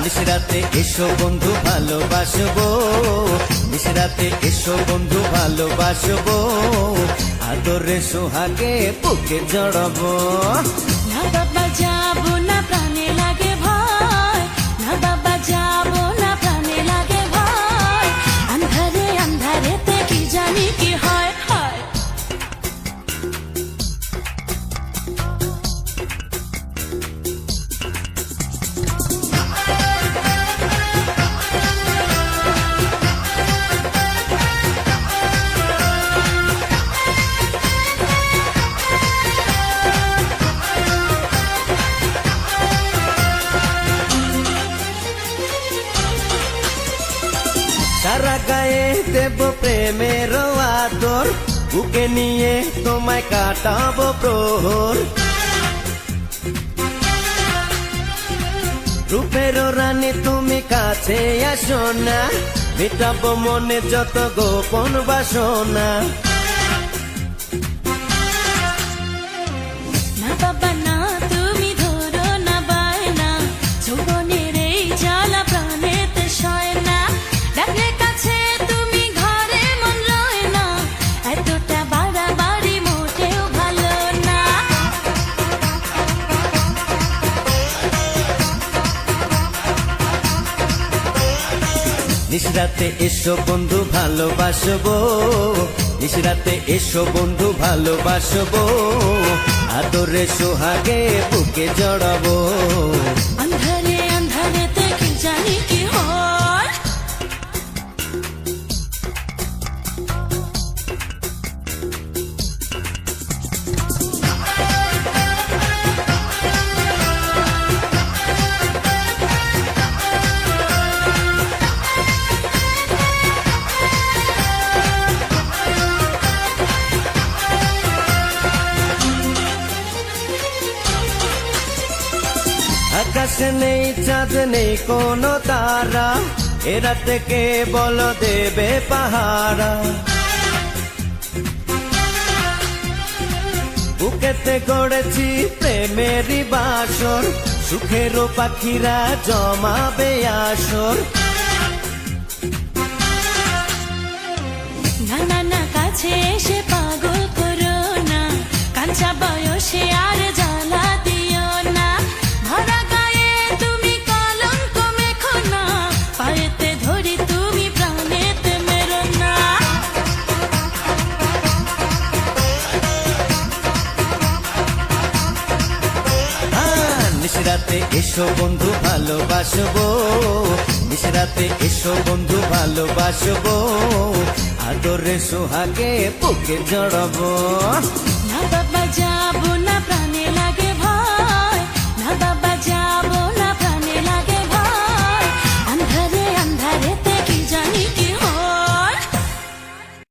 নিশরাতে এসো বন্ধু ভালোবাসবো, নিশরাতে এসো বন্ধু ভালোবাসবো, আদরে সোহাগে বুকে জড়াবো। না বাবা যাবো না, প্রাণে লাগে ভয়, না বাবা যাবো না, প্রাণে লাগে ভয়, আন্ধারে আন্ধারেতে কি জানি কি হয় হয়। সারা গায়ে দেব প্রেমের আদর, বুকে নিয়ে তোমায় কাটাবো প্রহর। রূপের রানী তুমি কাছে আসো না, মেটাবো মনে যত গোপন বাসনা। না বাবা না, তুমি ধরো না বায়না, যৌবনের এই জ্বালা প্রাণেতে সয় না, ডাকলে কাছে তুমি ঘরে মন রয় না, এতটা বাড়াবাড়ি মোটেও ভালো না। নিশরাতে এসো বন্ধু ভালোবাসবো, নিশরাতে এসো বন্ধু ভালোবাসবো, আদরে সোহাগে বুকে জড়াবো। আন্ধারে আন্ধারেতে কি জানি কি হয়। আকাশে নেই চাঁদ নেই কোনো তারা, এরা থেকে বলো দেবে পাহারা। বুকেতে গড়েছি প্রেমেরই বাসর, সুখেরও পাখিরা জমাবে আসর। না না না, কাছে এসে পাগল করো না, কাঁচা বয়সে আর জ্বালা দিও না, ভরা গায়ে তুমি কলঙ্ক মেখো না, পায়েতে ধরি তুমি প্রাণেতে মেরো না। নিশরাতে এসো বন্ধু ভালোবাসবো, নিশরাতে এসো বন্ধু ভালোবাসবো, আদরে সোহাগে বুকে জড়াবো। না বাবা